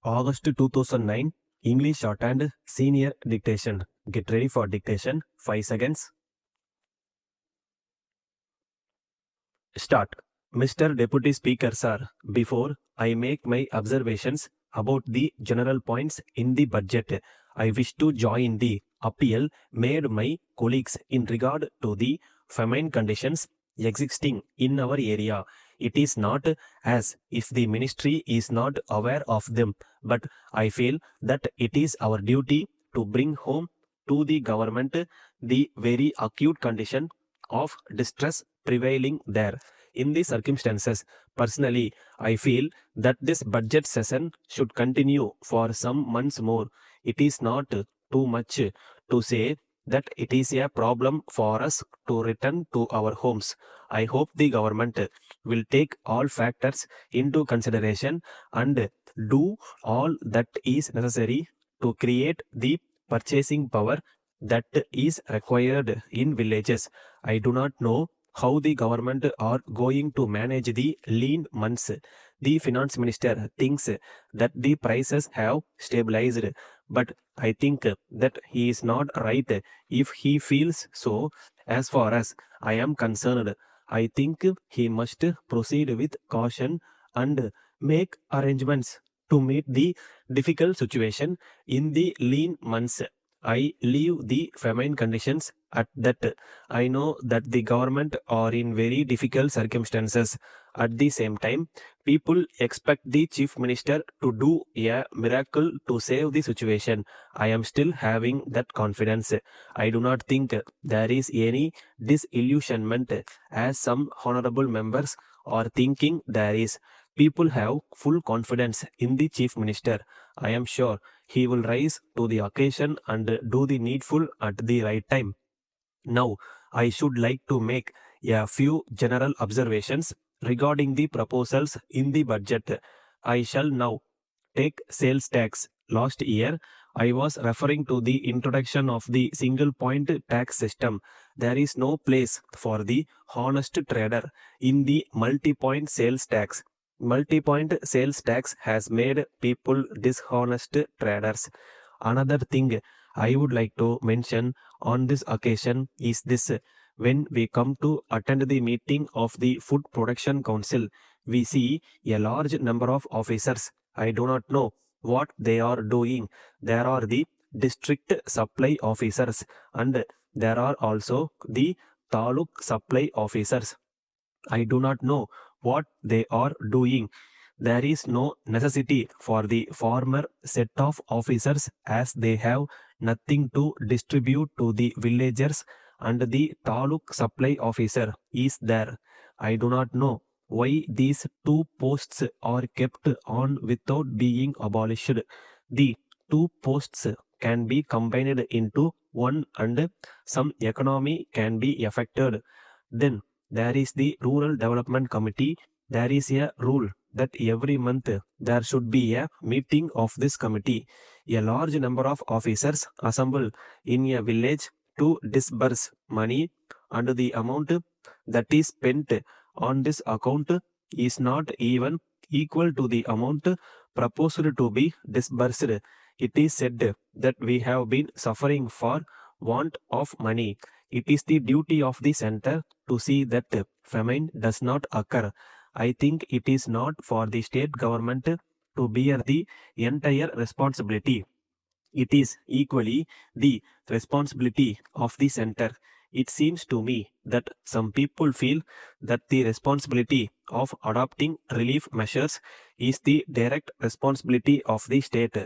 August 2009, English Shorthand Senior Dictation. Get ready for dictation. 5 seconds. Start. Mr. Deputy Speaker, sir, before I make my observations about the general points in the budget, I wish to join the appeal made my colleagues in regard to the famine conditions existing in our area. It is not as if the ministry is not aware of them, but I feel that it is our duty to bring home to the government the very acute condition of distress prevailing there. In these circumstances, personally, I feel that this budget session should continue for some months more. It is not too much to say that it is a problem for us to return to our homes. I hope the government will take all factors into consideration and do all that is necessary to create the purchasing power that is required in villages. I do not know how the government are going to manage the lean months. The finance minister thinks that the prices have stabilized, but I think that he is not right if he feels so. As far as I am concerned, I think he must proceed with caution and make arrangements to meet the difficult situation in the lean months. I leave the famine conditions at that. I know that the government are in very difficult circumstances. At the same time, people expect the chief minister to do a miracle to save the situation. I am still having that confidence. I do not think there is any disillusionment as some honorable members are thinking there is. People have full confidence in the chief minister. I am sure he will rise to the occasion and do the needful at the right time. Now, I should like to make a few general observations regarding the proposals in the budget. I shall now take sales tax. Last year, I was referring to the introduction of the single point tax system. There is no place for the honest trader in the multi-point sales tax. Multi-point sales tax has made people dishonest traders. Another thing I would like to mention on this occasion is this. When we come to attend the meeting of the Food Production Council, we see a large number of officers. I do not know what they are doing. There are the district supply officers and there are also the taluk supply officers. I do not know what they are doing. There is no necessity for the former set of officers as they have nothing to distribute to the villagers and the taluk supply officer is there. I do not know why these two posts are kept on without being abolished. The two posts can be combined into one and some economy can be affected. Then there is the Rural Development Committee. There is a rule that every month there should be a meeting of this committee. A large number of officers assemble in a village to disburse money, and the amount that is spent on this account is not even equal to the amount proposed to be disbursed. It is said that we have been suffering for want of money. It is the duty of the center to see that famine does not occur. I think it is not for the state government to bear the entire responsibility. It is equally the responsibility of the center. It seems to me that some people feel that the responsibility of adopting relief measures is the direct responsibility of the state,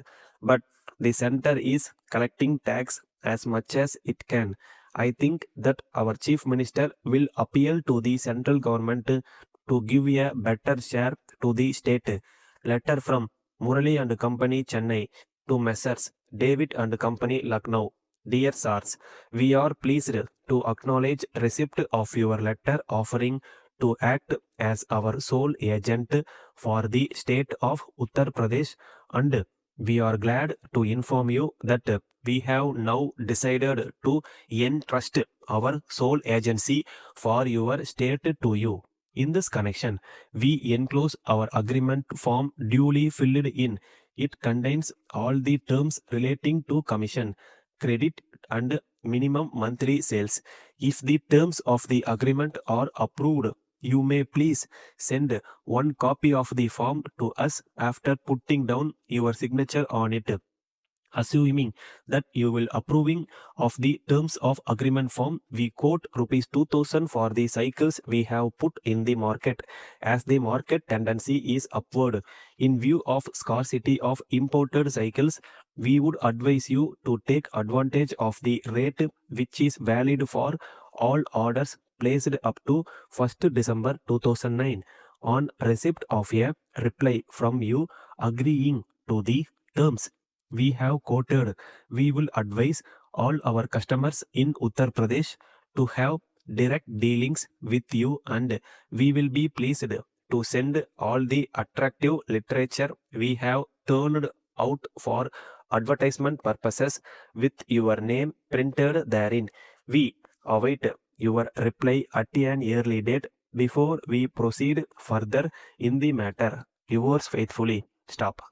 but the center is collecting tax as much as it can. I think that our chief minister will appeal to the central government to give a better share to the state. Letter from Murali and Company, Chennai, to Messrs. David and Company, Lucknow. Dear Sirs, we are pleased to acknowledge receipt of your letter offering to act as our sole agent for the state of Uttar Pradesh, and we are glad to inform you that we have now decided to entrust our sole agency for your state to you. In this connection, we enclose our agreement form duly filled in. It contains all the terms relating to commission, credit, and minimum monthly sales. If the terms of the agreement are approved, you may please send one copy of the form to us after putting down your signature on it. Assuming that you will approving of the terms of agreement form, we quote rupees 2000 for the cycles we have put in the market, as the market tendency is upward. In view of scarcity of imported cycles, we would advise you to take advantage of the rate which is valid for all orders placed up to 1st December 2009. On receipt of a reply from you agreeing to the terms we have quoted, we will advise all our customers in Uttar Pradesh to have direct dealings with you, and we will be pleased to send all the attractive literature we have turned out for advertisement purposes with your name printed therein. We await your reply at an early date before we proceed further in the matter. Yours faithfully, Stop.